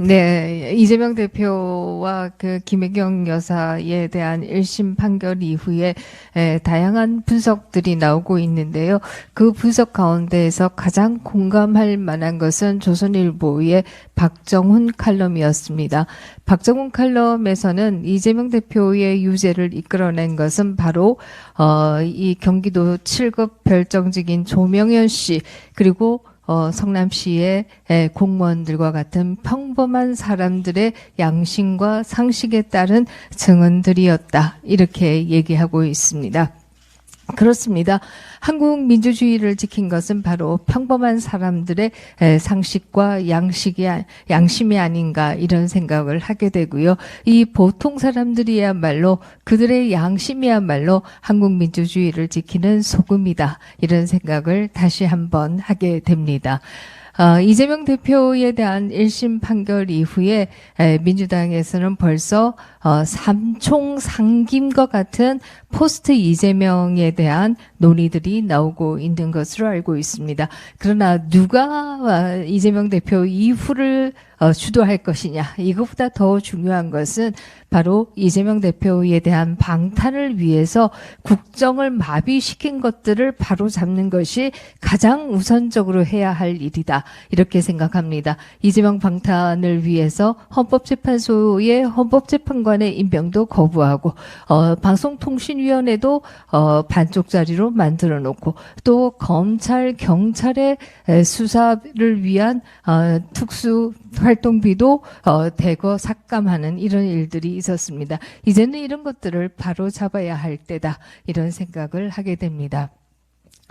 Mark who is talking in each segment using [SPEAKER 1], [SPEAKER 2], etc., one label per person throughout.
[SPEAKER 1] 네, 이재명 대표와 그 김혜경 여사에 대한 1심 판결 이후에 다양한 분석들이 나오고 있는데요. 그 분석 가운데에서 가장 공감할 만한 것은 조선일보의 박정훈 칼럼이었습니다. 박정훈 칼럼에서는 이재명 대표의 유죄를 이끌어낸 것은 바로 이 경기도 7급 별정직인 조명현 씨 그리고 성남시의 공무원들과 같은 평범한 사람들의 양심과 상식에 따른 증언들이었다. 이렇게 얘기하고 있습니다. 그렇습니다. 한국 민주주의를 지킨 것은 바로 평범한 사람들의 상식과 양심이 아닌가 이런 생각을 하게 되고요. 이 보통 사람들이야말로 그들의 양심이야말로 한국 민주주의를 지키는 소금이다. 이런 생각을 다시 한번 하게 됩니다. 이재명 대표에 대한 1심 판결 이후에 민주당에서는 벌써 삼총상김과 같은 포스트 이재명에 대한 논의들이 나오고 있는 것으로 알고 있습니다. 그러나 누가 이재명 대표 이후를 주도할 것이냐, 이것보다 더 중요한 것은 바로 이재명 대표에 대한 방탄을 위해서 국정을 마비시킨 것들을 바로잡는 것이 가장 우선적으로 해야 할 일이다. 이렇게 생각합니다. 이재명 방탄을 위해서 헌법재판소의 헌법재판관의 임명도 거부하고 방송통신위원회도 반쪽짜리로 만들어 놓고 또 검찰, 경찰의 수사를 위한 특수활동비도 대거 삭감하는 이런 일들이 있었습니다. 이제는 이런 것들을 바로 잡아야 할 때다. 이런 생각을 하게 됩니다.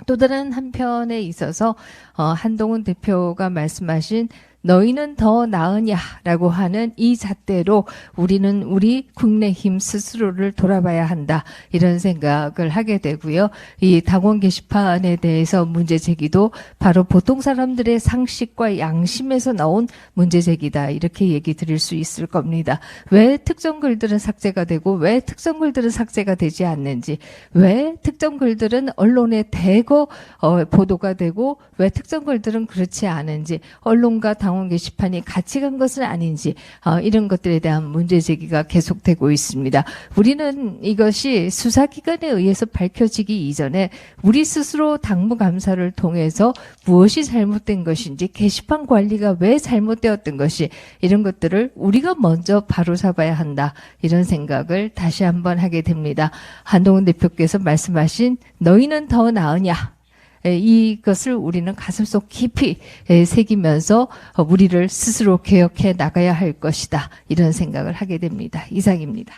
[SPEAKER 1] 또 다른 한편에 있어서 한동훈 대표가 말씀하신 너희는 더 나으냐라고 하는 이 잣대로 우리는 우리 국내힘 스스로를 돌아봐야 한다. 이런 생각을 하게 되고요. 이 당원 게시판에 대해서 문제 제기도 바로 보통 사람들의 상식과 양심에서 나온 문제 제기다. 이렇게 얘기 드릴 수 있을 겁니다. 왜 특정 글들은 삭제가 되고 왜 특정 글들은 삭제가 되지 않는지, 왜 특정 글들은 언론에 대거 보도가 되고 왜 특정 글들은 그렇지 않은지, 언론과 당원 게시판이 같이 간 것은 아닌지 이런 것들에 대한 문제 제기가 계속되고 있습니다. 우리는 이것이 수사기관에 의해서 밝혀지기 이전에 우리 스스로 당무감사를 통해서 무엇이 잘못된 것인지, 게시판 관리가 왜 잘못되었던 것이, 이런 것들을 우리가 먼저 바로잡아야 한다. 이런 생각을 다시 한번 하게 됩니다. 한동훈 대표께서 말씀하신 너희는 더 나으냐, 이것을 우리는 가슴속 깊이 새기면서 우리를 스스로 개혁해 나가야 할 것이다. 이런 생각을 하게 됩니다. 이상입니다.